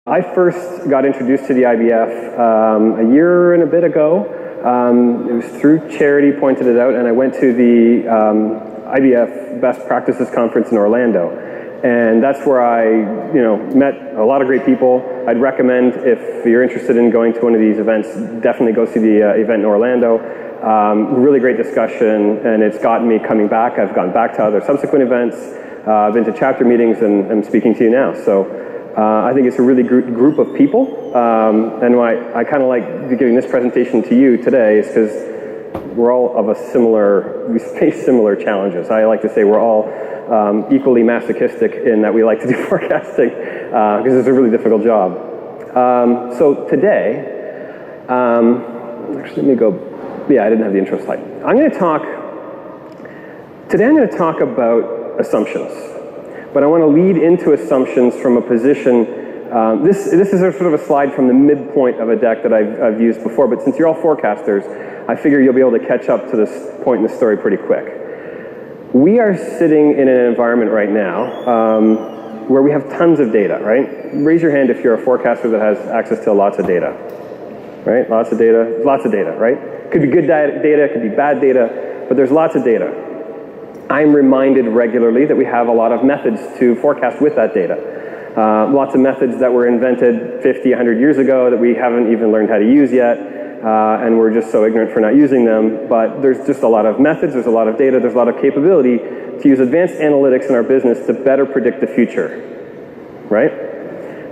I first got introduced to the IBF a year and a bit ago. It was through Charity pointed it out, and I went to the IBF Best Practices Conference in Orlando. And that's where I met a lot of great people. I'd recommend, if you're interested in going to one of these events, definitely go see the event in Orlando. Really great discussion, and it's gotten me coming back. I've gone back to other subsequent events. I've been to chapter meetings, and I'm speaking to you now. So I think it's a really group of people, and why I kind of like giving this presentation to you today is because we're all of we face similar challenges. I like to say we're all equally masochistic in that we like to do forecasting because it's a really difficult job. So today, actually let me go, yeah, I didn't have the intro slide. Today I'm going to talk about assumptions. But I want to lead into assumptions from a position, this is a sort of a slide from the midpoint of a deck that I've used before, but since you're all forecasters, I figure you'll be able to catch up to this point in the story pretty quick. We are sitting in an environment right now where we have tons of data, right? Raise your hand if you're a forecaster that has access to lots of data, right? Lots of data, right? Could be good data, could be bad data, but there's lots of data. I'm reminded regularly that we have a lot of methods to forecast with that data. Lots of methods that were invented 50, 100 years ago that we haven't even learned how to use yet, and we're just so ignorant for not using them. But there's just a lot of methods, there's a lot of data, there's a lot of capability to use advanced analytics in our business to better predict the future, right?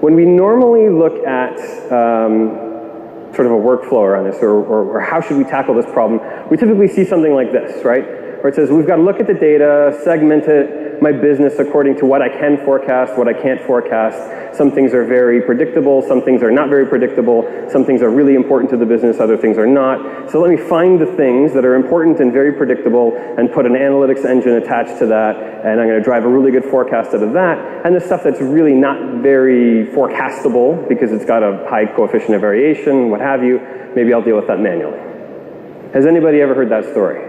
When we normally look at sort of a workflow around this, or how should we tackle this problem, we typically see something like this, right? Where it says, we've got to look at the data, segment my business according to what I can forecast, what I can't forecast. Some things are very predictable, some things are not very predictable, some things are really important to the business, other things are not. So let me find the things that are important and very predictable and put an analytics engine attached to that, and I'm going to drive a really good forecast out of that. And the stuff that's really not very forecastable because it's got a high coefficient of variation, what have you, maybe I'll deal with that manually. Has anybody ever heard that story?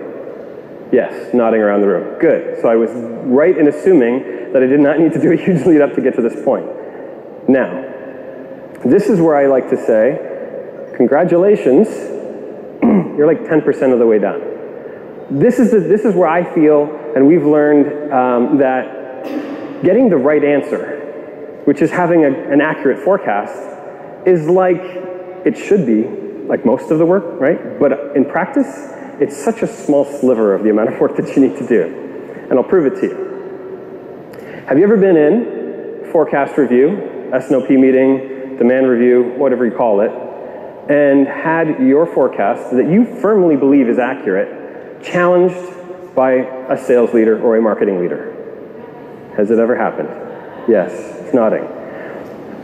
Yes, nodding around the room. Good. So I was right in assuming that I did not need to do a huge lead up to get to this point. Now, this is where I like to say, congratulations, you're like 10% of the way done. This is where I feel, and we've learned that getting the right answer, which is having an accurate forecast, is like it should be, like most of the work, right? But in practice, it's such a small sliver of the amount of work that you need to do. And I'll prove it to you. Have you ever been in forecast review, S&OP meeting, demand review, whatever you call it, and had your forecast that you firmly believe is accurate challenged by a sales leader or a marketing leader? Has it ever happened? Yes, it's nodding.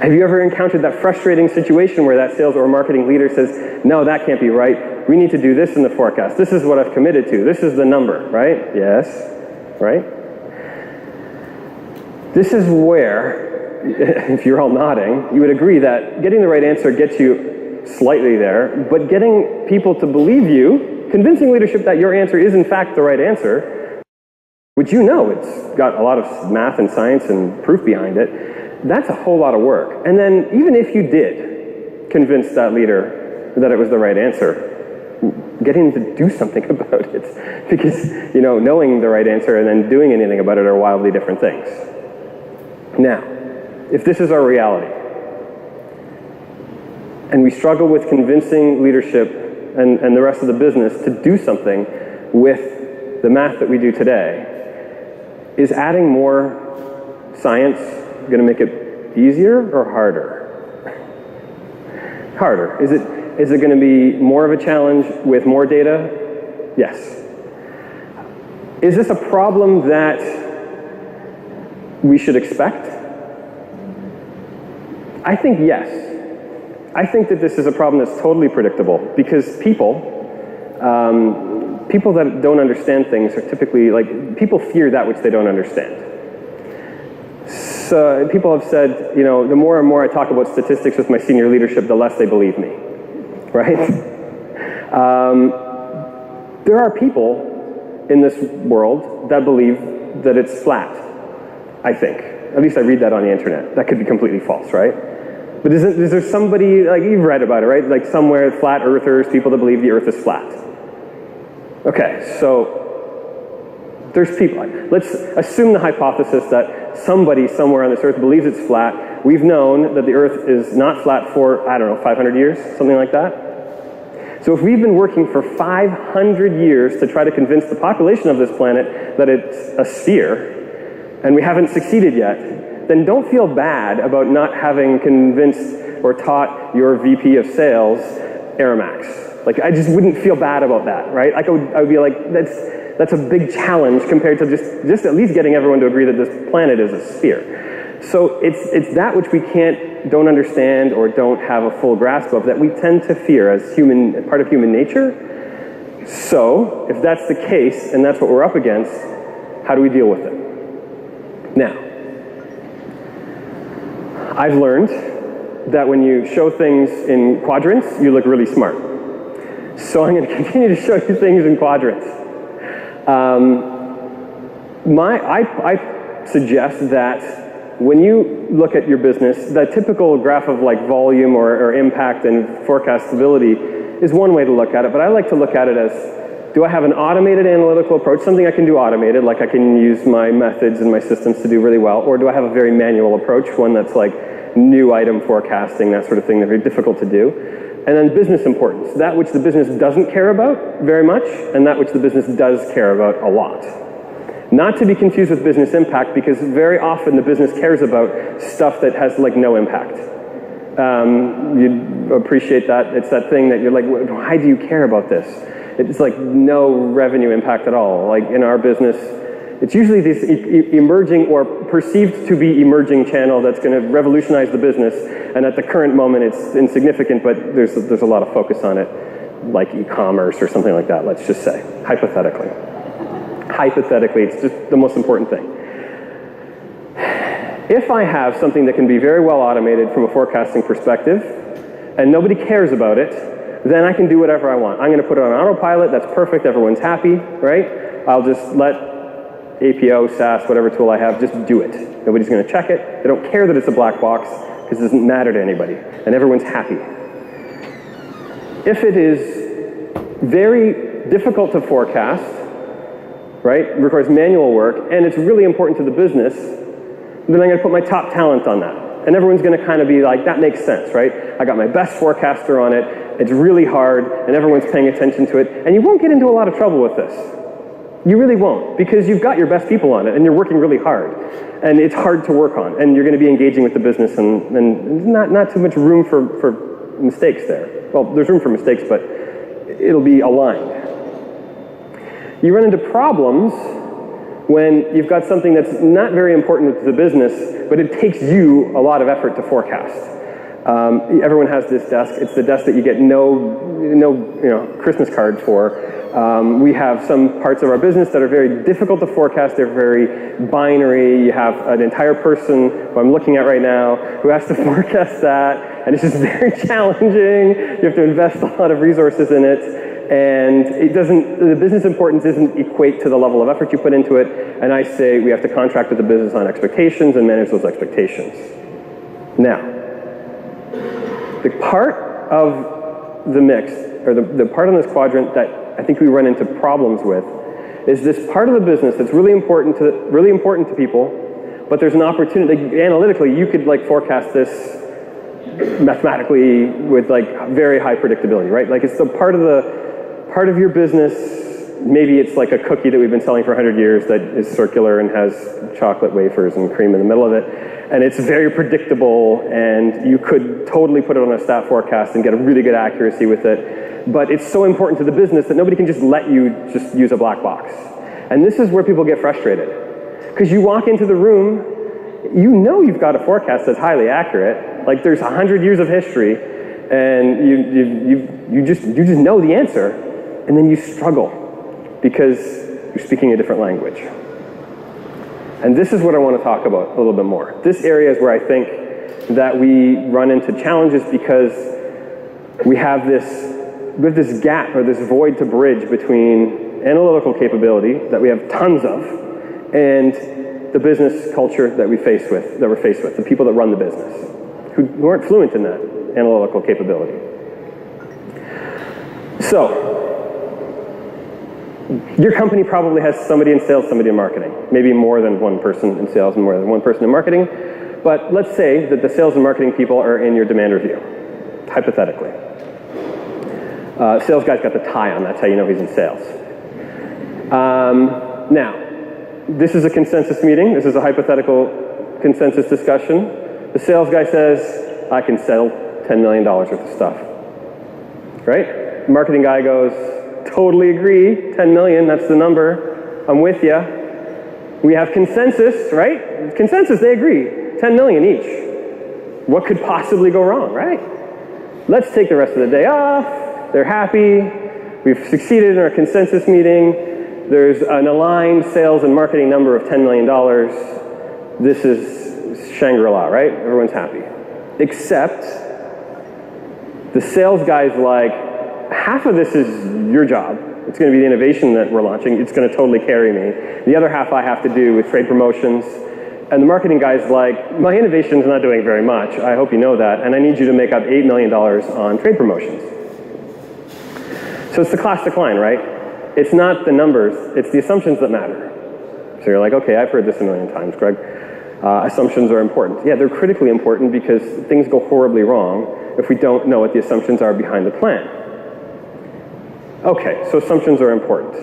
Have you ever encountered that frustrating situation where that sales or marketing leader says, no, that can't be right. We need to do this in the forecast. This is what I've committed to. This is the number, right? Yes, right? This is where, if you're all nodding, you would agree that getting the right answer gets you slightly there, but getting people to believe you, convincing leadership that your answer is in fact the right answer, which you know it's got a lot of math and science and proof behind it, that's a whole lot of work. And then even if you did convince that leader that it was the right answer, getting to do something about it, because knowing the right answer and then doing anything about it are wildly different things. Now, if this is our reality, and we struggle with convincing leadership and the rest of the business to do something with the math that we do today, is adding more science going to make it easier or harder? Harder. Is it going to be more of a challenge with more data? Yes. Is this a problem that we should expect? I think yes. I think that this is a problem that's totally predictable because people that don't understand things are typically people fear that which they don't understand. So people have said, the more and more I talk about statistics with my senior leadership, the less they believe me. Right? There are people in this world that believe that it's flat, I think. At least I read that on the internet. That could be completely false, right? But is there somebody, like you've read about it, right? Like somewhere, flat earthers, people that believe the earth is flat. Okay, so there's people, let's assume the hypothesis that somebody somewhere on this earth believes it's flat. We've known that the earth is not flat for, I don't know, 500 years, something like that. So if we've been working for 500 years to try to convince the population of this planet that it's a sphere, and we haven't succeeded yet, then don't feel bad about not having convinced or taught your VP of sales Aramax. Like, I just wouldn't feel bad about that, right? Like, I would be like, that's a big challenge compared to just at least getting everyone to agree that this planet is a sphere. So it's that which we don't understand or don't have a full grasp of that we tend to fear as part of human nature. So if that's the case and that's what we're up against, how do we deal with it? Now, I've learned that when you show things in quadrants, you look really smart. So I'm going to continue to show you things in quadrants. I suggest that when you look at your business, that typical graph of like volume or impact and forecastability is one way to look at it, but I like to look at it as, do I have an automated analytical approach, something I can do automated, like I can use my methods and my systems to do really well, or do I have a very manual approach, one that's like new item forecasting, that sort of thing, that's very difficult to do. And then business importance, that which the business doesn't care about very much, and that which the business does care about a lot. Not to be confused with business impact, because very often the business cares about stuff that has like no impact. You'd appreciate that. It's that thing that you're like, why do you care about this? It's like no revenue impact at all. Like in our business, it's usually this emerging or perceived to be emerging channel that's going to revolutionize the business, and at the current moment it's insignificant, but there's a lot of focus on it, like e-commerce or something like that, let's just say, hypothetically. Hypothetically, it's just the most important thing. If I have something that can be very well automated from a forecasting perspective, and nobody cares about it, then I can do whatever I want. I'm going to put it on autopilot, that's perfect, everyone's happy, right? I'll just let APO, SAS, whatever tool I have, just do it. Nobody's going to check it. They don't care that it's a black box because it doesn't matter to anybody, and everyone's happy. If it is very difficult to forecast, right, it requires manual work, and it's really important to the business, then I'm going to put my top talent on that. And everyone's going to kind of be like, that makes sense, right? I got my best forecaster on it, it's really hard, and everyone's paying attention to it, and you won't get into a lot of trouble with this. You really won't, because you've got your best people on it, and you're working really hard. And it's hard to work on, and you're going to be engaging with the business, and not too much room for mistakes there. Well, there's room for mistakes, but it'll be aligned. You run into problems when you've got something that's not very important to the business, but it takes you a lot of effort to forecast. Everyone has this desk. It's the desk that you get no Christmas card for. We have some parts of our business that are very difficult to forecast. They're very binary. You have an entire person who I'm looking at right now who has to forecast that, and it's just very challenging. You have to invest a lot of resources in it, and the business importance doesn't equate to the level of effort you put into it, and I say we have to contract with the business on expectations and manage those expectations. Now, the part of the mix, or the part on this quadrant that I think we run into problems with, is this part of the business that's really important to people, but there's an opportunity, analytically, you could like forecast this mathematically with like very high predictability, right? Like it's the part of your business, maybe it's like a cookie that we've been selling for 100 years that is circular and has chocolate wafers and cream in the middle of it, and it's very predictable, and you could totally put it on a stat forecast and get a really good accuracy with it. But it's so important to the business that nobody can just let you just use a black box. And this is where people get frustrated. Because you walk into the room, you know you've got a forecast that's highly accurate. Like there's 100 years of history, and you just know the answer, and then you struggle because you're speaking a different language. And this is what I want to talk about a little bit more. This area is where I think that we run into challenges because we have this gap or this void to bridge between analytical capability that we have tons of and the business culture that we're faced with, the people that run the business. who aren't fluent in that analytical capability. So, your company probably has somebody in sales, somebody in marketing. Maybe more than one person in sales and more than one person in marketing. But let's say that the sales and marketing people are in your demand review, hypothetically. Sales guy's got the tie on, that's how you know he's in sales. Now, this is a consensus meeting. This is a hypothetical consensus discussion. The sales guy says, I can sell $10 million worth of stuff. Right? Marketing guy goes, totally agree, 10 million, that's the number. I'm with you. We have consensus, right? Consensus, they agree, 10 million each. What could possibly go wrong, right? Let's take the rest of the day off. They're happy. We've succeeded in our consensus meeting. There's an aligned sales and marketing number of $10 million. This is Shangri-La, right? Everyone's happy. Except the sales guy's like, half of this is your job. It's going to be the innovation that we're launching. It's going to totally carry me. The other half I have to do with trade promotions. And the marketing guy's like, my innovation's not doing very much. I hope you know that. And I need you to make up $8 million on trade promotions. So it's the class decline, right? It's not the numbers. It's the assumptions that matter. So you're like, okay, I've heard this a million times, Greg. Assumptions are important. Yeah, they're critically important because things go horribly wrong if we don't know what the assumptions are behind the plan. Okay, so assumptions are important.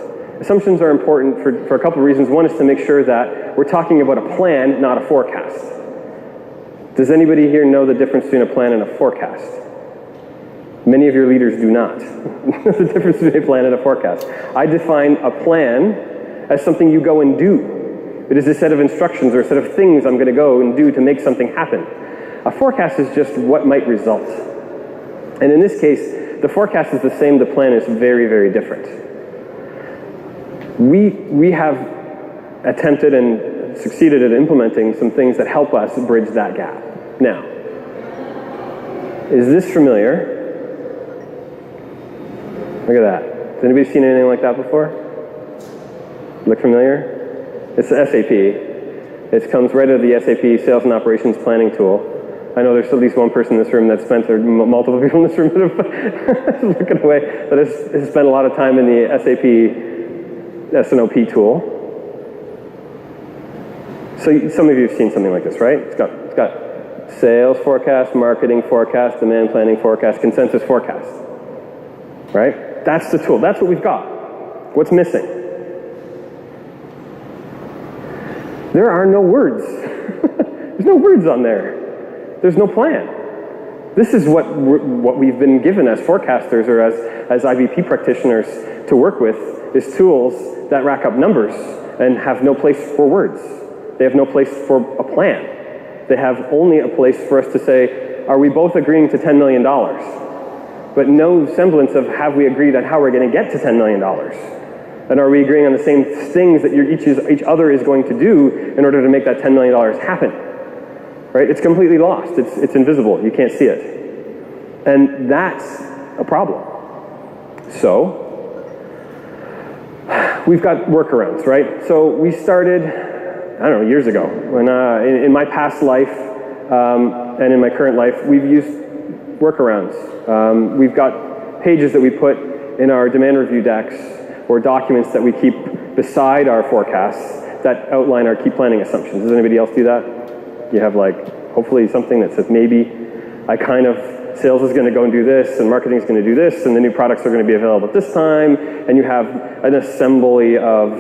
Assumptions are important for a couple of reasons. One is to make sure that we're talking about a plan, not a forecast. Does anybody here know the difference between a plan and a forecast? Many of your leaders do not. The difference between a plan and a forecast. I define a plan as something you go and do. It is a set of instructions or a set of things I'm going to go and do to make something happen. A forecast is just what might result. And in this case, the forecast is the same, the plan is very, very different. We have attempted and succeeded at implementing some things that help us bridge that gap. Now, is this familiar? Look at that. Has anybody seen anything like that before? Look familiar? It's the SAP. It comes right out of the SAP Sales and Operations Planning tool. I know there's at least one person in this room that spent, or multiple people in this room that have looking away, that has spent a lot of time in the SAP S&OP tool. So some of you have seen something like this, right? It's got sales forecast, marketing forecast, demand planning forecast, consensus forecast. Right? That's the tool. That's what we've got. What's missing? There are no words. There's no words on there. There's no plan. This is what we've been given as forecasters or as IVP practitioners to work with, is tools that rack up numbers and have no place for words. They have no place for a plan. They have only a place for us to say, are we both agreeing to $10 million? But no semblance of have we agreed on how we're going to get to $10 million? And are we agreeing on the same things that each other is going to do in order to make that $10 million happen? Right? It's completely lost. It's invisible. You can't see it. And that's a problem. So, we've got workarounds, right? So we started, I don't know, years ago. When in my past life and in my current life, we've used workarounds. We've got pages that we put in our demand review decks or documents that we keep beside our forecasts that outline our key planning assumptions. Does anybody else do that? You have hopefully something that says maybe sales is going to go and do this, and marketing is going to do this, and the new products are going to be available at this time, and you have an assembly of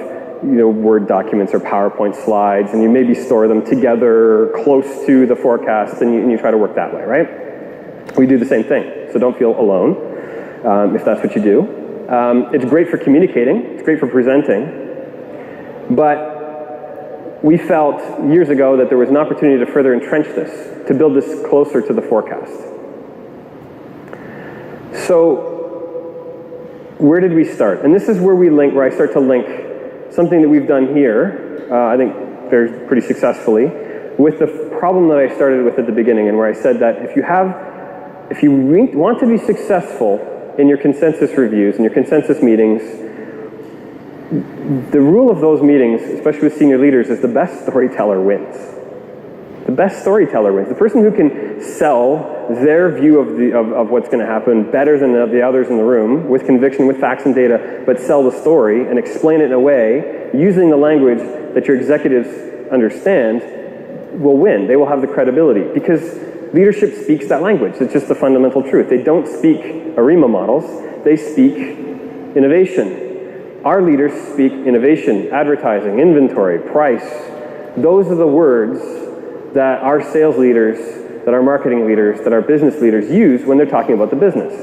Word documents or PowerPoint slides, and you maybe store them together close to the forecast, and you try to work that way, right? We do the same thing, so don't feel alone if that's what you do. It's great for communicating, it's great for presenting, but we felt years ago that there was an opportunity to further entrench this, to build this closer to the forecast. So, where did we start? And this is where I start to link something that we've done here, I think very pretty successfully, with the problem that I started with at the beginning, and where I said that if you want to be successful in your consensus reviews and your consensus meetings, the rule of those meetings, especially with senior leaders, is the best storyteller wins. The best storyteller wins. The person who can sell their view of what's going to happen better than the others in the room, with conviction, with facts and data, but sell the story and explain it in a way using the language that your executives understand, will win. They will have the credibility because leadership speaks that language. It's just the fundamental truth. They don't speak ARIMA models. They speak innovation. Our leaders speak innovation, advertising, inventory, price. Those are the words that our sales leaders, that our marketing leaders, that our business leaders use when they're talking about the business.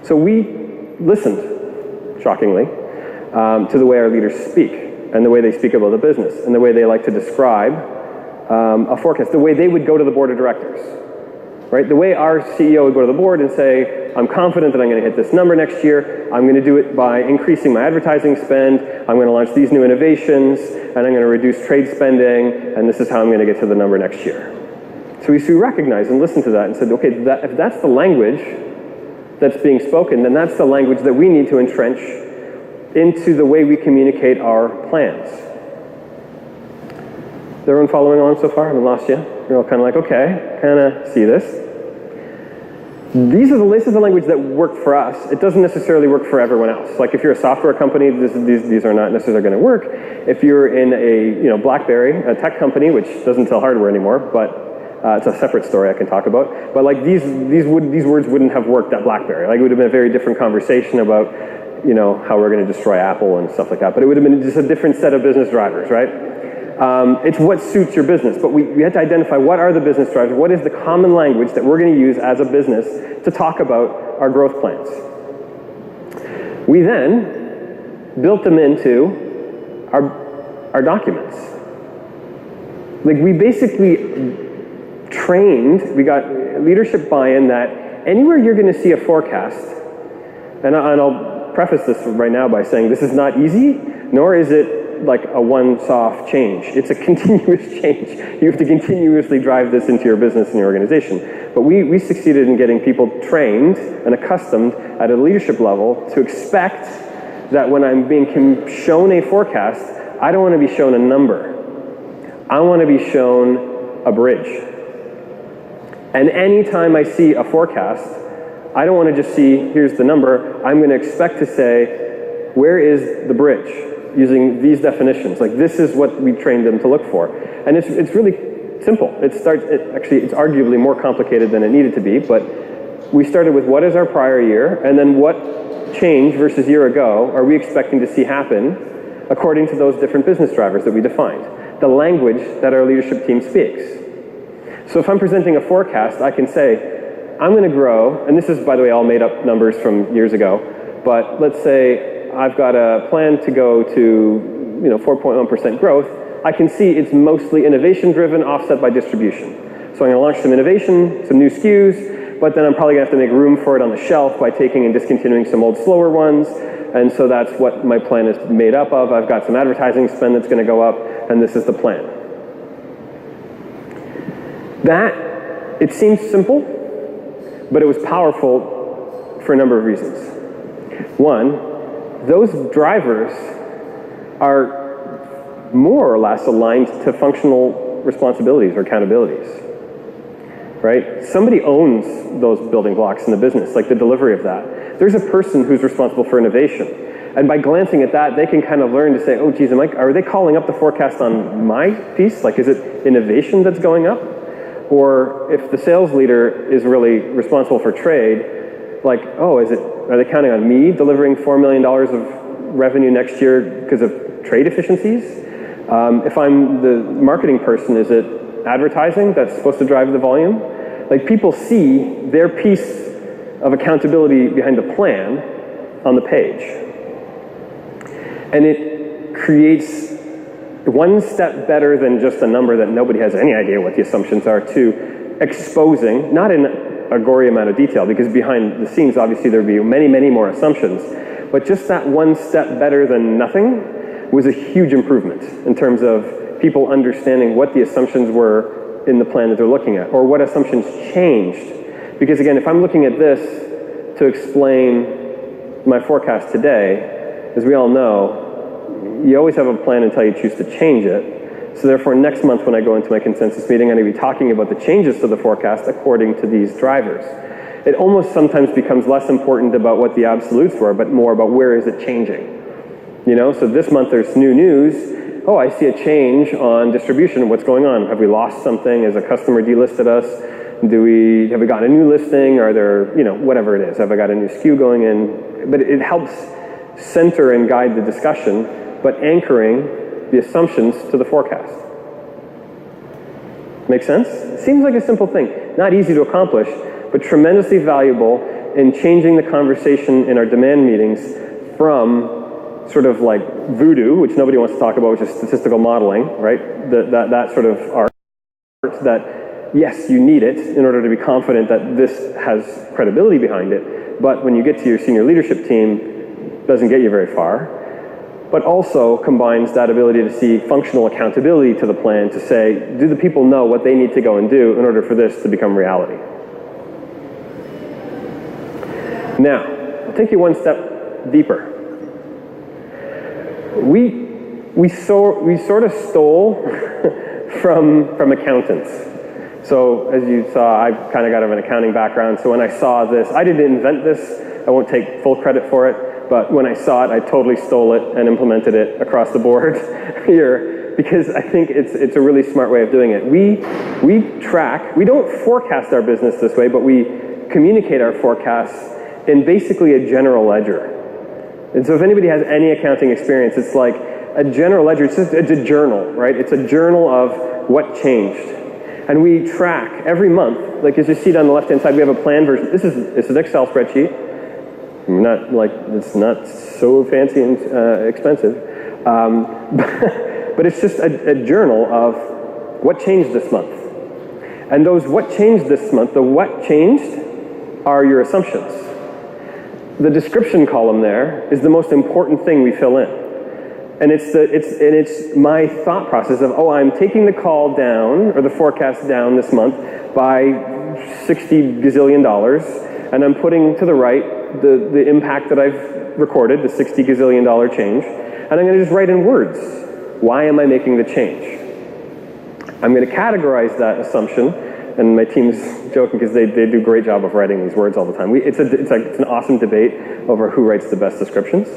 So we listened, shockingly, to the way our leaders speak and the way they speak about the business and the way they like to describe a forecast, the way they would go to the board of directors, right? The way our CEO would go to the board and say, I'm confident that I'm going to hit this number next year. I'm going to do it by increasing my advertising spend. I'm going to launch these new innovations, and I'm going to reduce trade spending, and this is how I'm going to get to the number next year. So we recognized and listened to that and said, okay, if that's the language that's being spoken, then that's the language that we need to entrench into the way we communicate our plans. Is everyone following along so far? I haven't lost you? You're all kind of like, okay, kind of see this. This is the language that worked for us. It doesn't necessarily work for everyone else. Like if you're a software company, these are not necessarily going to work. If you're in a BlackBerry, a tech company, which doesn't sell hardware anymore, but it's a separate story I can talk about. But like these words wouldn't have worked at BlackBerry. Like it would have been a very different conversation about how we're going to destroy Apple and stuff like that. But it would have been just a different set of business drivers, right? It's what suits your business, but we had to identify what are the business drivers, what is the common language that we're going to use as a business to talk about our growth plans. We then built them into our documents. Like we basically trained, we got leadership buy-in that anywhere you're going to see a forecast, and I'll preface this right now by saying this is not easy, nor is it like a one-off change. It's a continuous change. You have to continuously drive this into your business and your organization. But we succeeded in getting people trained and accustomed at a leadership level to expect that when I'm being shown a forecast, I don't want to be shown a number. I want to be shown a bridge. And anytime I see a forecast, I don't want to just see, here's the number. I'm going to expect to say, where is the bridge? Using these definitions. Like this is what we trained them to look for. And it's really simple. It's arguably more complicated than it needed to be, but we started with what is our prior year, and then what change versus year ago are we expecting to see happen according to those different business drivers that we defined. The language that our leadership team speaks. So if I'm presenting a forecast, I can say, I'm going to grow, and this is, by the way, all made up numbers from years ago, but let's say I've got a plan to go to 4.1% growth. I can see it's mostly innovation driven, offset by distribution. So I'm going to launch some innovation, some new SKUs, but then I'm probably going to have to make room for it on the shelf by taking and discontinuing some old slower ones. And so that's what my plan is made up of. I've got some advertising spend that's going to go up, and this is the plan. It seems simple, but it was powerful for a number of reasons. One, those drivers are more or less aligned to functional responsibilities or accountabilities, right? Somebody owns those building blocks in the business, like the delivery of that. There's a person who's responsible for innovation. And by glancing at that, they can kind of learn to say, oh, geez, are they calling up the forecast on my piece? Like, is it innovation that's going up? Or if the sales leader is really responsible for trade, like, oh, are they counting on me delivering $4 million of revenue next year because of trade efficiencies? If I'm the marketing person, is it advertising that's supposed to drive the volume? Like people see their piece of accountability behind the plan on the page. And it creates one step better than just a number that nobody has any idea what the assumptions are, to exposing, not in a gory amount of detail, because behind the scenes, obviously, there'd be many, many more assumptions. But just that one step better than nothing was a huge improvement in terms of people understanding what the assumptions were in the plan that they're looking at, or what assumptions changed. Because again, if I'm looking at this to explain my forecast today, as we all know, you always have a plan until you choose to change it. So therefore, next month when I go into my consensus meeting, I'm going to be talking about the changes to the forecast according to these drivers. It almost sometimes becomes less important about what the absolutes were, but more about where is it changing. You know, so this month there's new news. Oh, I see a change on distribution. What's going on? Have we lost something? Has a customer delisted us? Have we got a new listing? Are there, you know, whatever it is. Have I got a new SKU going in? But it helps center and guide the discussion, but anchoring the assumptions to the forecast. Make sense? It seems like a simple thing. Not easy to accomplish, but tremendously valuable in changing the conversation in our demand meetings from sort of like voodoo, which nobody wants to talk about, which is statistical modeling, right? That sort of art that, yes, you need it in order to be confident that this has credibility behind it, but when you get to your senior leadership team, it doesn't get you very far, but also combines that ability to see functional accountability to the plan to say, do the people know what they need to go and do in order for this to become reality? Now, I'll take you one step deeper. We sort of stole from accountants. So as you saw, I kind of got an accounting background. So when I saw this, I didn't invent this. I won't take full credit for it. But when I saw it, I totally stole it and implemented it across the board here, because I think it's a really smart way of doing it. We don't forecast our business this way, but we communicate our forecasts in basically a general ledger. And so if anybody has any accounting experience, it's like a general ledger. It's a journal, right? It's a journal of what changed. And we track every month, like as you see down the left-hand side, we have a plan version. It's an Excel spreadsheet. It's not so fancy and expensive. But it's just a journal of what changed this month. And those what changed this month, the what changed are your assumptions. The description column there is the most important thing we fill in. And it's my thought process of, oh, I'm taking the call down, or the forecast down this month by $60 gazillion, and I'm putting to the right the impact that I've recorded, the $60 gazillion change, and I'm going to just write in words. Why am I making the change? I'm going to categorize that assumption, and my team's joking because they do a great job of writing these words all the time. It's an awesome debate over who writes the best descriptions.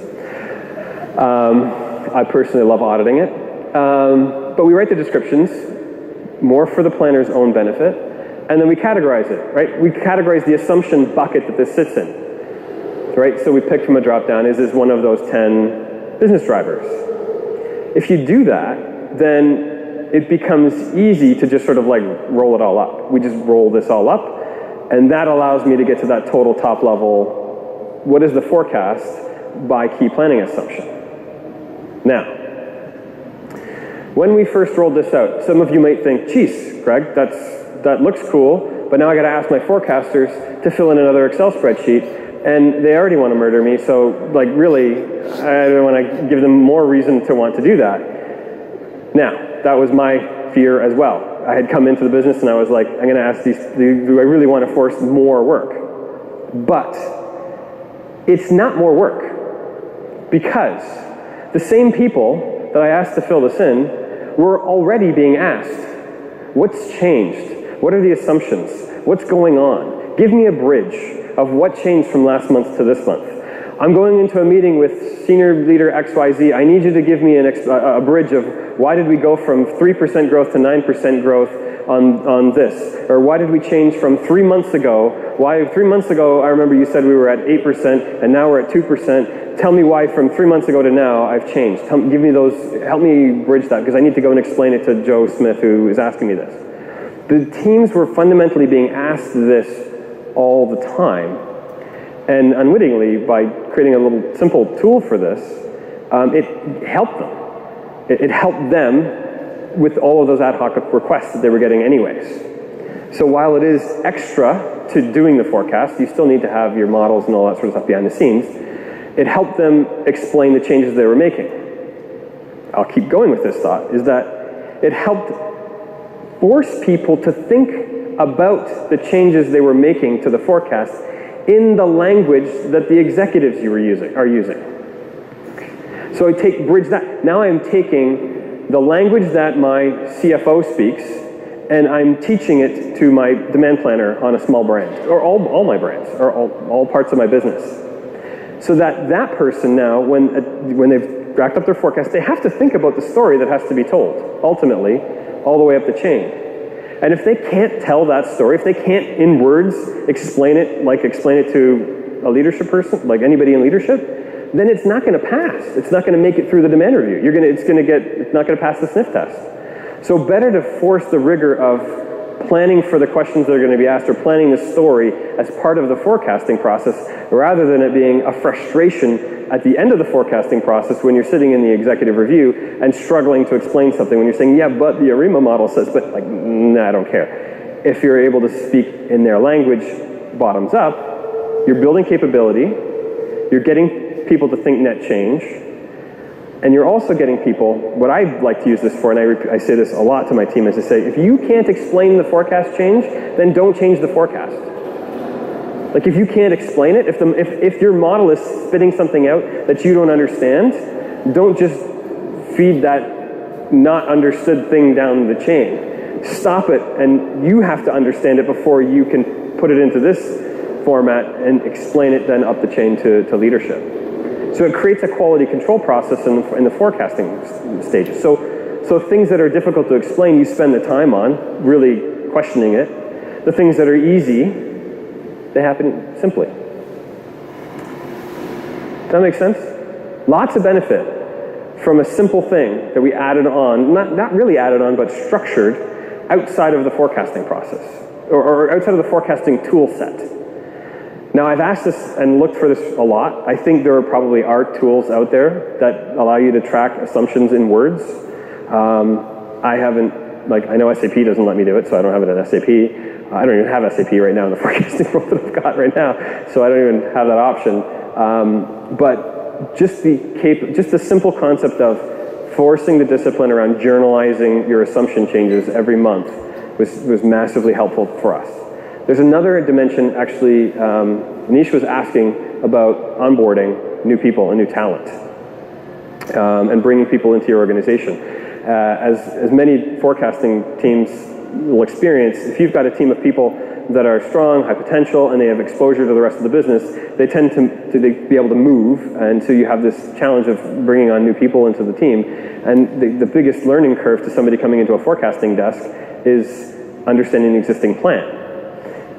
I personally love auditing it. But we write the descriptions more for the planner's own benefit, and then we categorize it, right? We categorize the assumption bucket that this sits in, right? So we pick from a drop-down, is this one of those 10 business drivers? If you do that, then it becomes easy to just sort of like roll it all up. We just roll this all up, and that allows me to get to that total top level, what is the forecast by key planning assumption. Now, when we first rolled this out, some of you might think, geez, Greg, that looks cool, but now I gotta ask my forecasters to fill in another Excel spreadsheet, and they already want to murder me, so like really, I don't want to give them more reason to want to do that. Now, that was my fear as well. I had come into the business and I was like, I'm going to ask do I really want to force more work? But it's not more work, because the same people that I asked to fill this in were already being asked, what's changed? What are the assumptions? What's going on? Give me a bridge of what changed from last month to this month. I'm going into a meeting with senior leader XYZ. I need you to give me a bridge of why did we go from 3% growth to 9% growth on this? Or why did we change from 3 months ago? Why 3 months ago, I remember you said we were at 8% and now we're at 2%. Tell me why from 3 months ago to now I've changed. Help me bridge that, because I need to go and explain it to Joe Smith, who is asking me this. The teams were fundamentally being asked this all the time. And unwittingly, by creating a little simple tool for this, it helped them. It helped them with all of those ad hoc requests that they were getting anyways. So while it is extra to doing the forecast, you still need to have your models and all that sort of stuff behind the scenes. It helped them explain the changes they were making. I'll keep going with this thought, is that it helped force people to think about the changes they were making to the forecast in the language that the executives are using. So I bridge that. Now I'm taking the language that my CFO speaks, and I'm teaching it to my demand planner on a small brand, or all my brands, or all parts of my business. So that that person now, when they've racked up their forecast, they have to think about the story that has to be told, ultimately, all the way up the chain. And if they can't tell that story, if they can't in words explain it to a leadership person, like anybody in leadership, then it's not going to pass. It's not going to make it through the demand review. It's not going to pass the sniff test. So better to force the rigor of planning for the questions that are going to be asked, or planning the story as part of the forecasting process, rather than it being a frustration at the end of the forecasting process when you're sitting in the executive review and struggling to explain something, when you're saying, yeah, but the ARIMA model says, but like, nah, I don't care. If you're able to speak in their language, bottoms up, you're building capability, you're getting people to think net change, and you're also getting people, what I like to use this for, and I say this a lot to my team, is to say, if you can't explain the forecast change, then don't change the forecast. Like if you can't explain it, if your model is spitting something out that you don't understand, don't just feed that not understood thing down the chain. Stop it, and you have to understand it before you can put it into this format and explain it then up the chain to leadership. So it creates a quality control process in the forecasting stages. So things that are difficult to explain, you spend the time on, really questioning it. The things that are easy, they happen simply. Does that make sense? Lots of benefit from a simple thing that we added on, not really added on, but structured outside of the forecasting process, or outside of the forecasting tool set. Now, I've asked this and looked for this a lot. I think there probably are tools out there that allow you to track assumptions in words. I haven't, I know SAP doesn't let me do it, so I don't have it in SAP. I don't even have SAP right now in the forecasting role that I've got right now, so I don't even have that option. But just the simple concept of forcing the discipline around journalizing your assumption changes every month was massively helpful for us. There's another dimension, actually, Nish was asking about onboarding new people and new talent, and bringing people into your organization. As many forecasting teams will experience, if you've got a team of people that are strong, high potential, and they have exposure to the rest of the business, they tend to be able to move, and so you have this challenge of bringing on new people into the team. And the biggest learning curve to somebody coming into a forecasting desk is understanding the existing plan.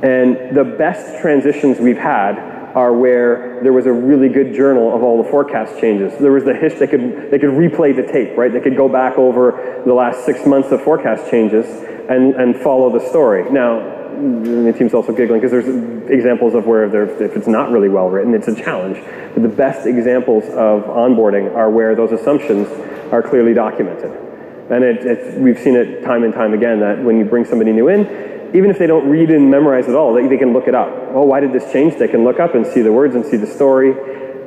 And the best transitions we've had are where there was a really good journal of all the forecast changes. There was the history, they could replay the tape, right? They could go back over the last 6 months of forecast changes and follow the story. Now, the team's also giggling because there's examples of where if it's not really well written, it's a challenge. But the best examples of onboarding are where those assumptions are clearly documented. And we've seen it time and time again that when you bring somebody new in, even if they don't read and memorize at all, they can look it up. Oh, why did this change? They can look up and see the words and see the story.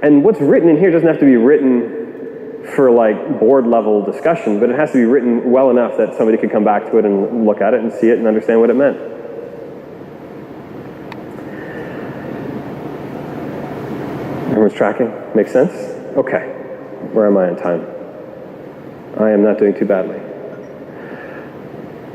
And what's written in here doesn't have to be written for board level discussion, but it has to be written well enough that somebody could come back to it and look at it and see it and understand what it meant. Everyone's tracking? Makes sense? Okay. Where am I on time? I am not doing too badly.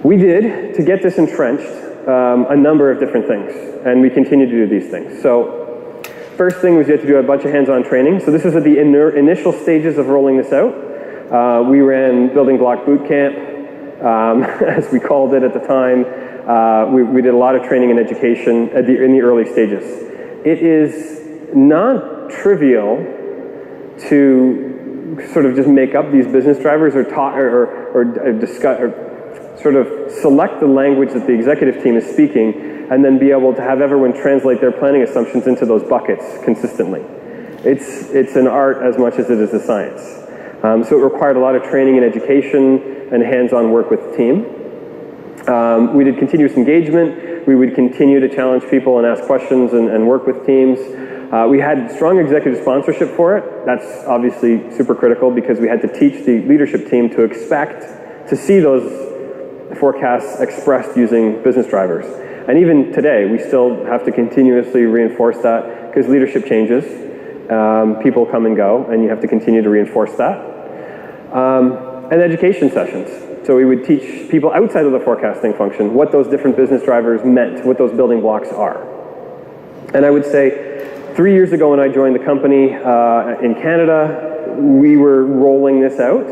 We did, to get this entrenched, a number of different things, and we continue to do these things. So, first thing was you had to do a bunch of hands-on training. So this was at the initial stages of rolling this out. We ran Building Block Boot Camp, as we called it at the time. We did a lot of training and education in the early stages. It is not trivial to sort of just make up these business drivers or talk or discuss or sort of select the language that the executive team is speaking and then be able to have everyone translate their planning assumptions into those buckets consistently. It's an art as much as it is a science. So it required a lot of training and education and hands-on work with the team. We did continuous engagement. We would continue to challenge people and ask questions and work with teams. We had strong executive sponsorship for it. That's obviously super critical because we had to teach the leadership team to expect to see those forecasts expressed using business drivers. And even today, we still have to continuously reinforce that because leadership changes, people come and go, and you have to continue to reinforce that. And education sessions. So we would teach people outside of the forecasting function what those different business drivers meant, what those building blocks are. And I would say 3 years ago when I joined the company in Canada, we were rolling this out.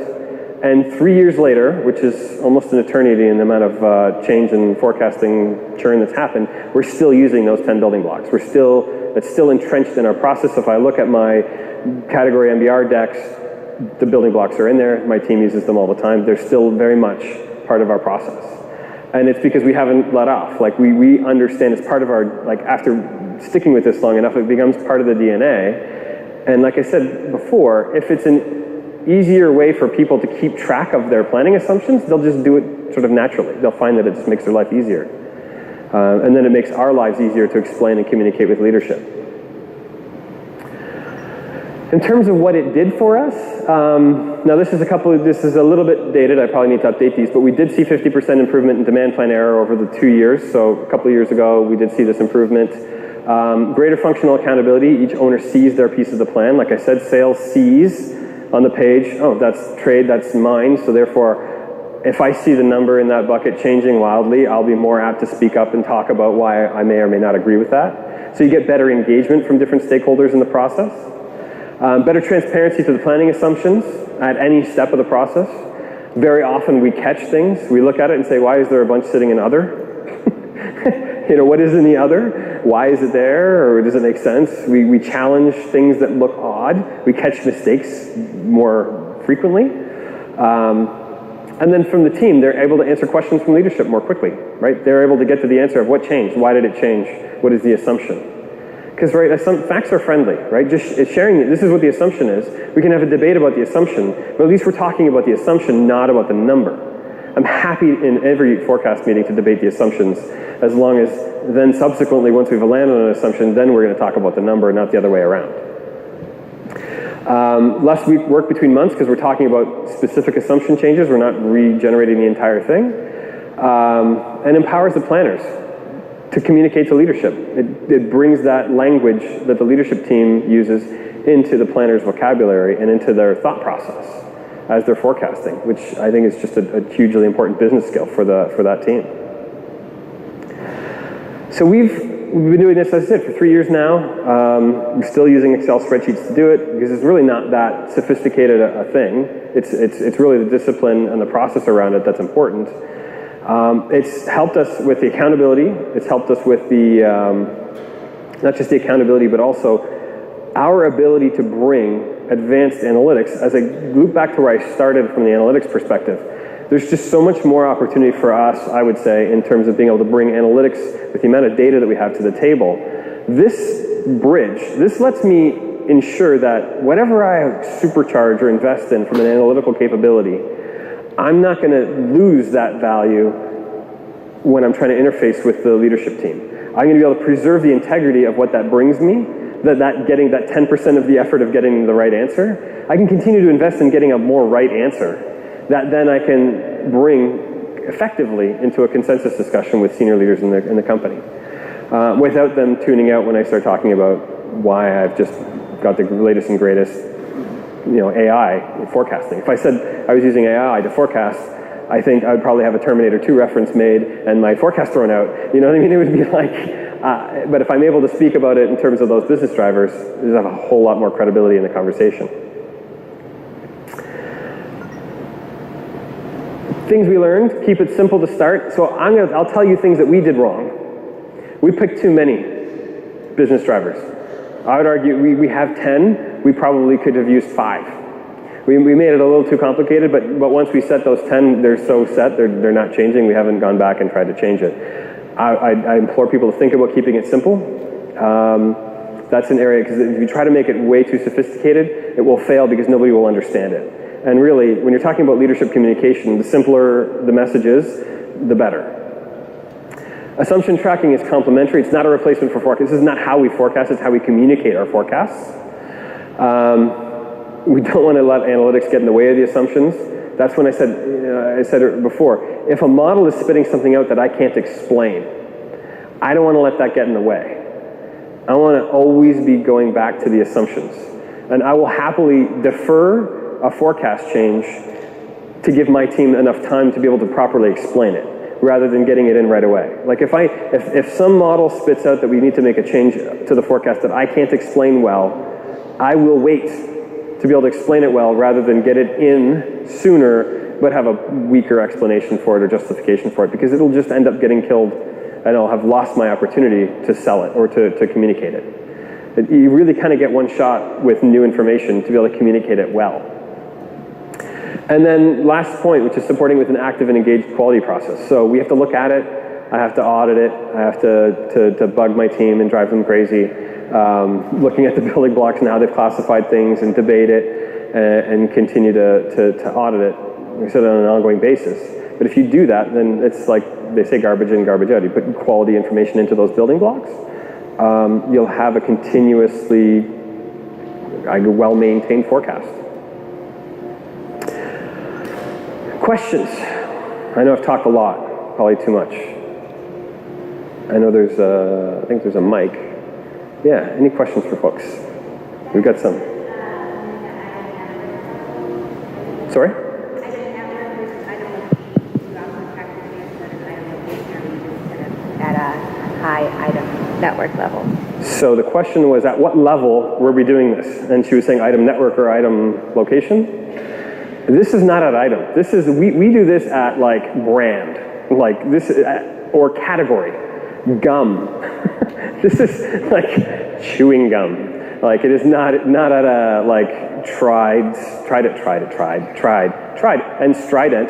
And 3 years later, which is almost an eternity in the amount of change in forecasting churn that's happened, we're still using those 10 building blocks. It's still entrenched in our process. If I look at my category MBR decks, the building blocks are in there. My team uses them all the time. They're still very much part of our process. And it's because we haven't let off. Like we understand it's part of our, like after sticking with this long enough, it becomes part of the DNA. And like I said before, if it's an easier way for people to keep track of their planning assumptions, they'll just do it sort of naturally. They'll find that it just makes their life easier. And then it makes our lives easier to explain and communicate with leadership. In terms of what it did for us, now this is a little bit dated, I probably need to update these, but we did see 50% improvement in demand plan error over the 2 years, so a couple of years ago we did see this improvement. Greater functional accountability, each owner sees their piece of the plan. Like I said, sales sees on the page, oh, that's trade, that's mine, so therefore if I see the number in that bucket changing wildly, I'll be more apt to speak up and talk about why I may or may not agree with that. So you get better engagement from different stakeholders in the process. Better transparency to the planning assumptions at any step of the process. Very often we catch things, we look at it and say, why is there a bunch sitting in other? What is in the other? Why is it there? Or does it make sense? We challenge things that look odd. We catch mistakes more frequently. And then from the team, they're able to answer questions from leadership more quickly, right? They're able to get to the answer of what changed, why did it change, what is the assumption? Because, right, facts are friendly, right? Just sharing it, this is what the assumption is. We can have a debate about the assumption, but at least we're talking about the assumption, not about the number. I'm happy in every forecast meeting to debate the assumptions, as long as then subsequently, once we've landed on an assumption, then we're going to talk about the number, not the other way around. Less work between months, because we're talking about specific assumption changes. We're not regenerating the entire thing. And empowers the planners to communicate to leadership. It brings that language that the leadership team uses into the planner's vocabulary and into their thought process as they're forecasting, which I think is just a hugely important business skill for that team. So we've been doing this, as I said, for 3 years now. We're still using Excel spreadsheets to do it because it's really not that sophisticated a thing. It's really the discipline and the process around it that's important. It's helped us with the accountability. It's helped us with the, not just the accountability, but also our ability to bring advanced analytics. As I loop back to where I started from the analytics perspective, there's just so much more opportunity for us, I would say, in terms of being able to bring analytics with the amount of data that we have to the table. This bridge, this lets me ensure that whatever I supercharge or invest in from an analytical capability, I'm not going to lose that value when I'm trying to interface with the leadership team. I'm going to be able to preserve the integrity of what that brings me, that getting that 10% of the effort of getting the right answer. I can continue to invest in getting a more right answer that then I can bring effectively into a consensus discussion with senior leaders in the company without them tuning out when I start talking about why I've just got the latest and greatest AI forecasting. If I said I was using AI to forecast, I think I would probably have a Terminator 2 reference made and my forecast thrown out. You know what I mean? It would be like, but if I'm able to speak about it in terms of those business drivers, there's a whole lot more credibility in the conversation. Things we learned, keep it simple to start. So I'll tell you things that we did wrong. We picked too many business drivers. I would argue we have 10, we probably could have used 5. We made it a little too complicated, but once we set those 10, they're so set, they're not changing. We haven't gone back and tried to change it. I implore people to think about keeping it simple. That's an area, because if you try to make it way too sophisticated, it will fail because nobody will understand it. And really, when you're talking about leadership communication, the simpler the message is, the better. Assumption tracking is complementary. It's not a replacement for forecast. This is not how we forecast, it's how we communicate our forecasts. We don't want to let analytics get in the way of the assumptions. That's when I said it before, if a model is spitting something out that I can't explain, I don't want to let that get in the way. I want to always be going back to the assumptions. And I will happily defer a forecast change to give my team enough time to be able to properly explain it, rather than getting it in right away. Like if some model spits out that we need to make a change to the forecast that I can't explain well, I will wait to be able to explain it well rather than get it in sooner but have a weaker explanation for it or justification for it, because it'll just end up getting killed and I'll have lost my opportunity to sell it or to communicate it. You really kind of get one shot with new information to be able to communicate it well. And then last point, which is supporting with an active and engaged quality process. So we have to look at it, I have to audit it, I have to bug my team and drive them crazy, looking at the building blocks and how they've classified things and debate it and continue to audit it, we said, on an ongoing basis. But if you do that, then it's like they say, garbage in, garbage out. You put quality information into those building blocks, you'll have a continuously well-maintained forecast. Questions? I know I've talked a lot, probably too much. I know I think there's a mic. Yeah, any questions for folks? We've got some. Sorry? At a high item network level. So the question was, at what level were we doing this? And she was saying item network or item location. This is not at item. This is, we do this at like brand, like this, or category, gum. This is like chewing gum. Like it is not at a like tried, and strident,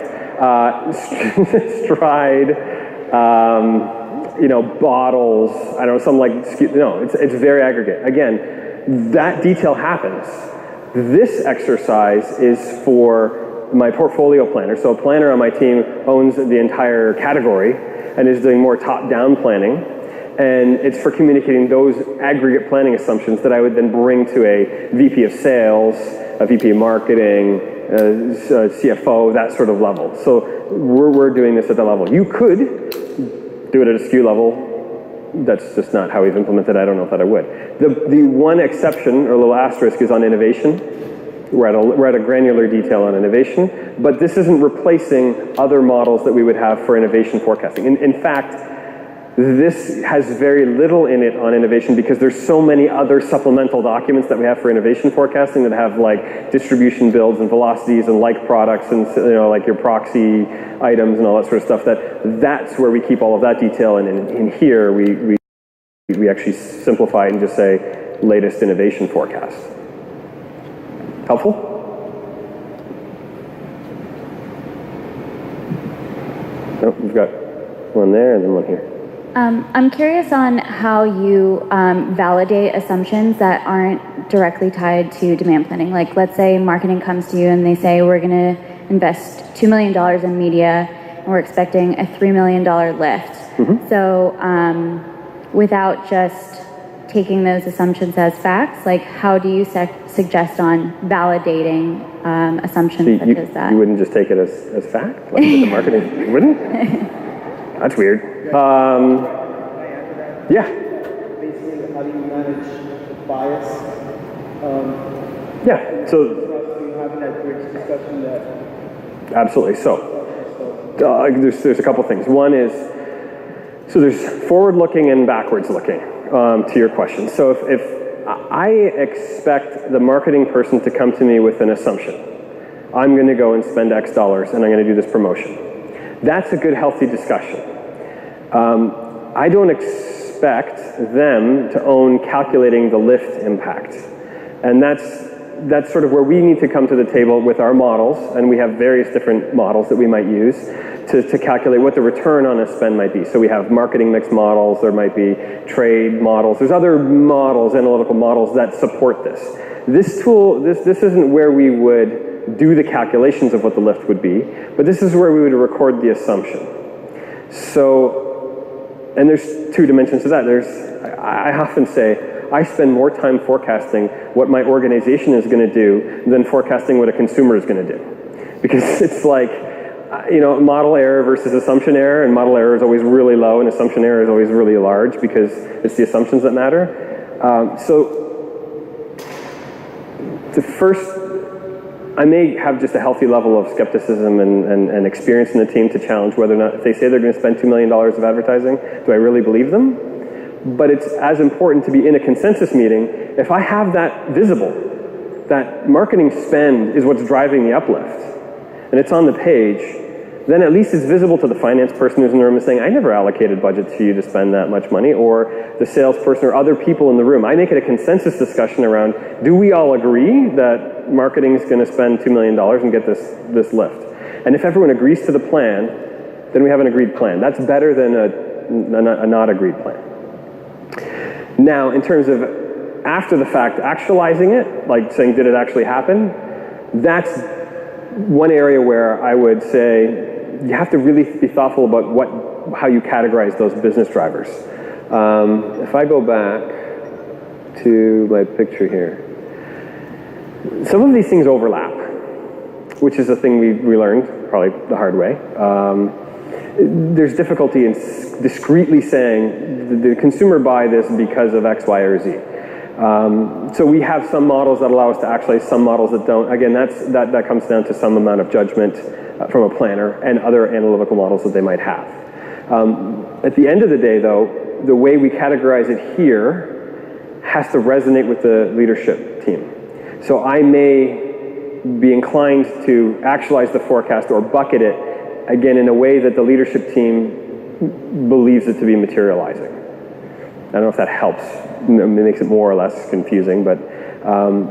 stride, bottles, I don't know, some like, no, it's very aggregate. Again, that detail happens. This exercise is for my portfolio planner. So a planner on my team owns the entire category and is doing more top-down planning. And it's for communicating those aggregate planning assumptions that I would then bring to a VP of sales, a VP of marketing, a CFO, that sort of level. So we're doing this at the level. You could do it at a SKU level. That's just not how we've implemented it. I don't know if that I would. The one exception, or a little asterisk, is on innovation. We're at a granular detail on innovation, but this isn't replacing other models that we would have for innovation forecasting. In fact, this has very little in it on innovation because there's so many other supplemental documents that we have for innovation forecasting that have like distribution builds and velocities and like products and like your proxy items and all that sort of stuff, that's where we keep all of that detail, and in here we actually simplify it and just say latest innovation forecast. Helpful? Oh, we've got one there and then one here. I'm curious on how you validate assumptions that aren't directly tied to demand planning. Like, let's say marketing comes to you and they say, we're going to invest $2 million in media and we're expecting a $3 million lift. Mm-hmm. So without just taking those assumptions as facts, like how do you suggest on validating assumptions such as that? You wouldn't just take it as fact? Like with the marketing, you wouldn't? That's weird. Yeah. Basically, how do you manage bias? Yeah. So you having that bridge discussion that. Absolutely. So there's a couple things. One is, so there's forward-looking and backwards-looking to your question. So if I expect the marketing person to come to me with an assumption, I'm going to go and spend X dollars and I'm going to do this promotion. That's a good, healthy discussion. I don't expect them to own calculating the lift impact. And that's sort of where we need to come to the table with our models, and we have various different models that we might use to calculate what the return on a spend might be. So we have marketing mix models, there might be trade models, there's other models, analytical models that support this. This tool, this isn't where we would do the calculations of what the lift would be, but this is where we would record the assumption. So, and there's two dimensions to that. I often say, I spend more time forecasting what my organization is going to do than forecasting what a consumer is going to do. Because it's like, model error versus assumption error, and model error is always really low and assumption error is always really large because it's the assumptions that matter. So the first I may have just a healthy level of skepticism and experience in the team to challenge whether or not, if they say they're going to spend $2 million of advertising, do I really believe them? But it's as important to be in a consensus meeting. If I have that visible, that marketing spend is what's driving the uplift, and it's on the page, then at least it's visible to the finance person who's in the room and saying, I never allocated budget to you to spend that much money, or the salesperson or other people in the room. I make it a consensus discussion around, do we all agree that marketing is going to spend $2 million and get this lift? And if everyone agrees to the plan, then we have an agreed plan. That's better than a not agreed plan. Now, in terms of after the fact actualizing it, like saying, did it actually happen? That's one area where I would say you have to really be thoughtful about how you categorize those business drivers. If I go back to my picture here, some of these things overlap, which is a thing we learned probably the hard way. There's difficulty in discreetly saying the consumer buy this because of X, Y, or Z. So we have some models that allow us to actualize, some models that don't. Again, that comes down to some amount of judgment from a planner and other analytical models that they might have. At the end of the day, though, the way we categorize it here has to resonate with the leadership team. So I may be inclined to actualize the forecast or bucket it, again, in a way that the leadership team believes it to be materializing. I don't know if that helps. It makes it more or less confusing, but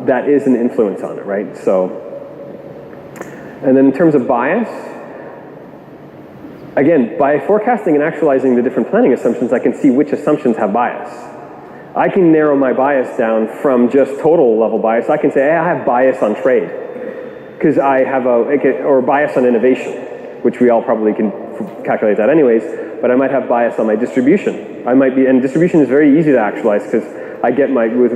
that is an influence on it, right? So, and then in terms of bias, again, by forecasting and actualizing the different planning assumptions, I can see which assumptions have bias. I can narrow my bias down from just total level bias. I can say, hey, I have bias on trade, because I have or bias on innovation, which we all probably can calculate that anyways, but I might have bias on my distribution. And distribution is very easy to actualize because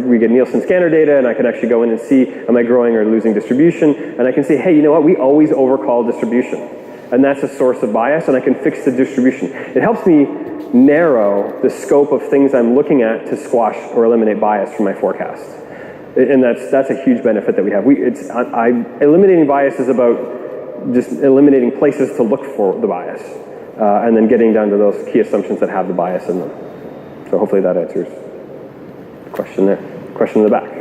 we get Nielsen scanner data, and I can actually go in and see, am I growing or losing distribution? And I can say, hey, you know what, we always overcall distribution. And that's a source of bias, and I can fix the distribution. It helps me narrow the scope of things I'm looking at to squash or eliminate bias from my forecast. And that's a huge benefit that we have. Eliminating bias is about just eliminating places to look for the bias, and then getting down to those key assumptions that have the bias in them. So hopefully that answers the question there. Question in the back.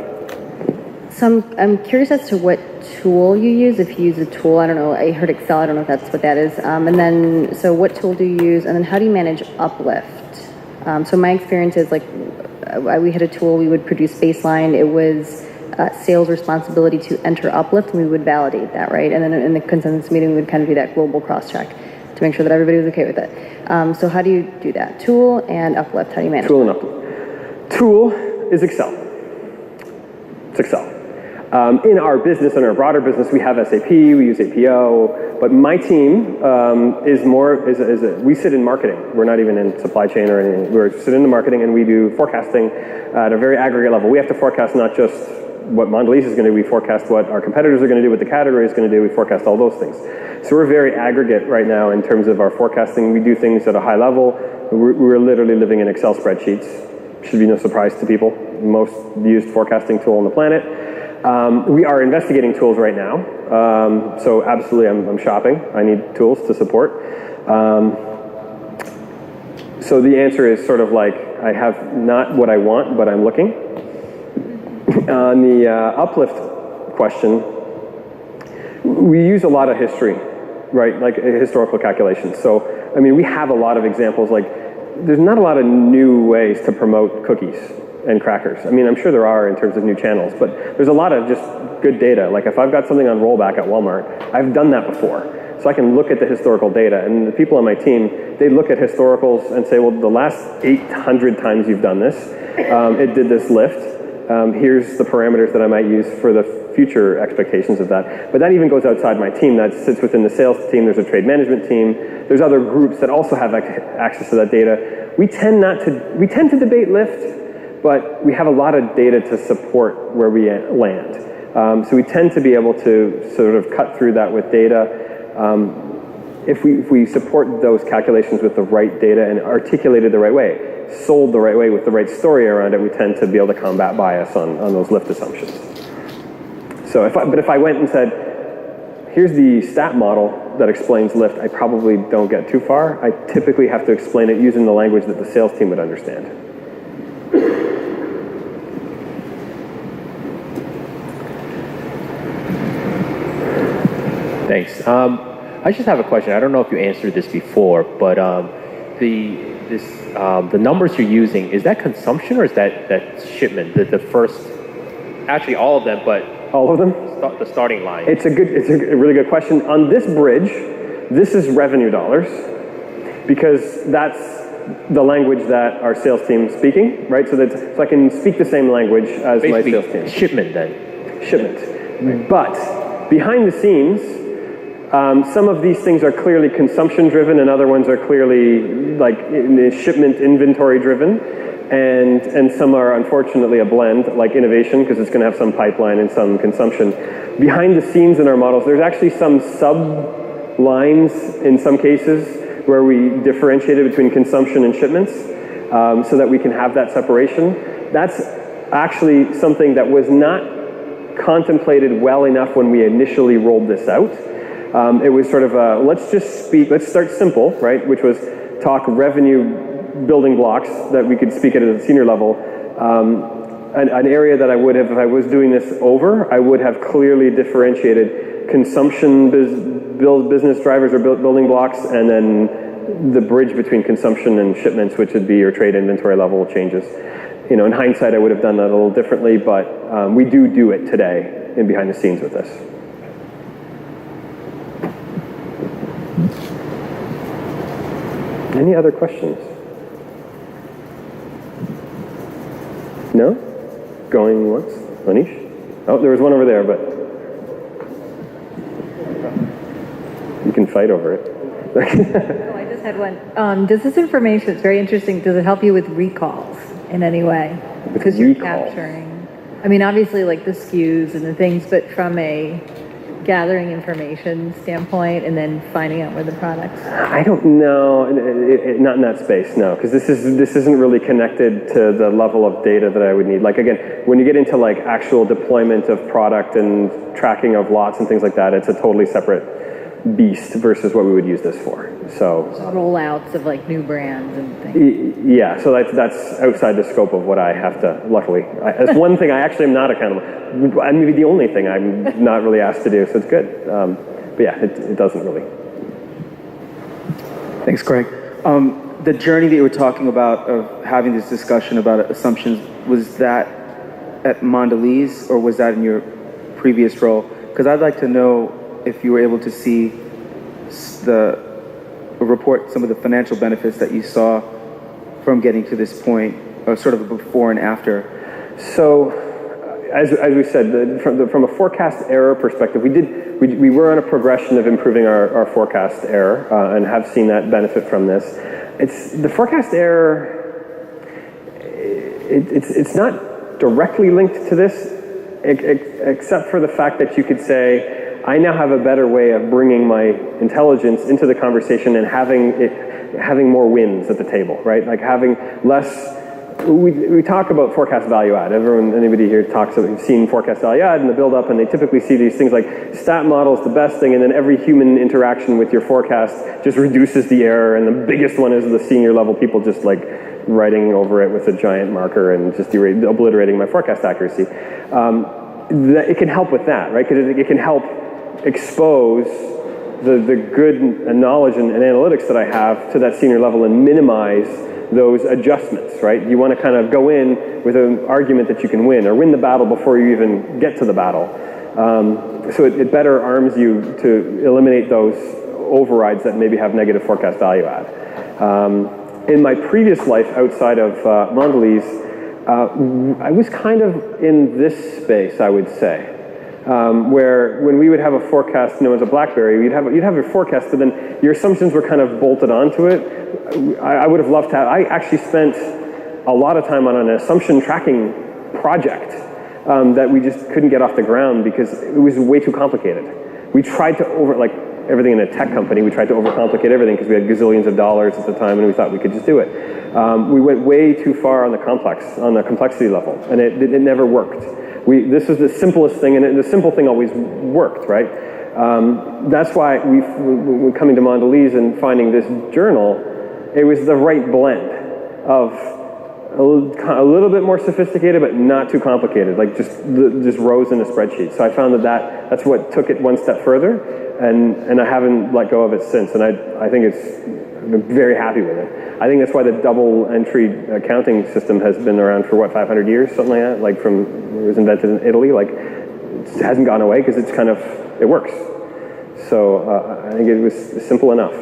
So I'm curious as to what tool you use, if you use a tool. I don't know, I heard Excel, I don't know if that's what that is. And then, so what tool do you use, and then how do you manage uplift? So my experience is we had a tool, we would produce baseline, it was sales responsibility to enter uplift, and we would validate that, right? And then in the consensus meeting, we would kind of do that global cross-check to make sure that everybody was okay with it. So how do you do that? Tool and uplift, how do you manage Tool and uplift. Tool is Excel. It's Excel. In our business, in our broader business, we have SAP, we use APO, but my team we sit in marketing. We're not even in supply chain or anything. We sit in the marketing, and we do forecasting at a very aggregate level. We have to forecast not just what Mondelez is going to do, we forecast what our competitors are going to do, what the category is going to do, we forecast all those things. So we're very aggregate right now in terms of our forecasting. We do things at a high level. We're literally living in Excel spreadsheets. Should be no surprise to people. Most used forecasting tool on the planet. We are investigating tools right now. So absolutely, I'm shopping. I need tools to support. So the answer is sort of like, I have not what I want, but I'm looking. On the uplift question, we use a lot of history, right? Like historical calculations. So, I mean, we have a lot of examples. Like, there's not a lot of new ways to promote cookies and crackers. I mean, I'm sure there are in terms of new channels, but there's a lot of just good data. Like if I've got something on rollback at Walmart, I've done that before. So I can look at the historical data, and the people on my team, they look at historicals and say, well, the last 800 times you've done this, it did this lift. Here's the parameters that I might use for the future expectations of that. But that even goes outside my team. That sits within the sales team. There's a trade management team. There's other groups that also have access to that data. We tend to debate lift, but we have a lot of data to support where we land. So we tend to be able to sort of cut through that with data. If we support those calculations with the right data and articulated the right way, sold the right way with the right story around it, we tend to be able to combat bias on those lift assumptions. So if I went and said, here's the stat model that explains lift, I probably don't get too far. I typically have to explain it using the language that the sales team would understand. Thanks. I just have a question. I don't know if you answered this before, but the numbers you're using, is that consumption or is that shipment? The first, actually all of them, but all of them? The starting line. It's a really good question. On this bridge, this is revenue dollars, because that's the language that our sales team is speaking, right? So I can speak the same language as basically, my sales team. Shipment then. Shipment. Right. But behind the scenes, some of these things are clearly consumption driven, and other ones are clearly like shipment inventory driven, and some are unfortunately a blend, like innovation, because it's going to have some pipeline and some consumption. Behind the scenes in our models, there's actually some sub lines in some cases where we differentiated between consumption and shipments, so that we can have that separation. That's actually something that was not contemplated well enough when we initially rolled this out. It was sort of let's start simple, right? Which was talk revenue building blocks that we could speak at a senior level. An area that I would have, if I was doing this over, I would have clearly differentiated consumption business drivers or building blocks, and then the bridge between consumption and shipments, which would be your trade inventory level changes. You know, in hindsight, I would have done that a little differently, but we do it today in behind the scenes with this. Any other questions? No? Going once? Manish? Oh, there was one over there, but you can fight over it. Oh, I just had one. Does this information, it's very interesting, does it help you with recalls in any way? Because you're capturing, I mean, obviously like the SKUs and the things, but from a gathering information standpoint and then finding out where the products are. I don't know, not in that space, no, because this isn't really connected to the level of data that I would need. Like again, when you get into like actual deployment of product and tracking of lots and things like that, it's a totally separate beast versus what we would use this for. So rollouts of like new brands and things. Yeah, so that's outside the scope of what I have to, luckily. That's one thing I actually am not accountable. And maybe the only thing I'm not really asked to do, so it's good. But yeah, it doesn't really. Thanks, Craig. The journey that you were talking about of having this discussion about assumptions, was that at Mondelez or was that in your previous role? Because I'd like to know if you were able to see report some of the financial benefits that you saw from getting to this point, or sort of a before and after. So, as we said, from a forecast error perspective, we were on a progression of improving our forecast error, and have seen that benefit from this. It's the forecast error. It's not directly linked to this, except for the fact that you could say, I now have a better way of bringing my intelligence into the conversation and having more wins at the table, right? Like having less. We talk about forecast value add. Anybody here we've seen forecast value add and the build up, and they typically see these things like stat model is the best thing, and then every human interaction with your forecast just reduces the error, and the biggest one is the senior level people just like writing over it with a giant marker and just obliterating my forecast accuracy. It can help with that, right? Because it can help expose the good knowledge and analytics that I have to that senior level and minimize those adjustments, right? You want to kind of go in with an argument that you can win, or win the battle before you even get to the battle. So it better arms you to eliminate those overrides that maybe have negative forecast value add. In my previous life outside of Mondelez, I was kind of in this space, I would say. Where when we would have a forecast known as a BlackBerry, you'd have your forecast, but then your assumptions were kind of bolted onto it. I would have loved to have. I actually spent a lot of time on an assumption tracking project that we just couldn't get off the ground because it was way too complicated. We tried to like everything in a tech company, we tried to overcomplicate everything because we had gazillions of dollars at the time and we thought we could just do it. We went way too far on the complexity level, and it never worked. This was the simplest thing, and the simple thing always worked, right? That's why we're coming to Mondelez and finding this journal, it was the right blend of a little bit more sophisticated, but not too complicated, like just rows in a spreadsheet. So I found that's what took it one step further, and I haven't let go of it since. And I think I'm very happy with it. I think that's why the double entry accounting system has been around for 500 years, something like that. Like it was invented in Italy. Like it hasn't gone away because it works. So I think it was simple enough.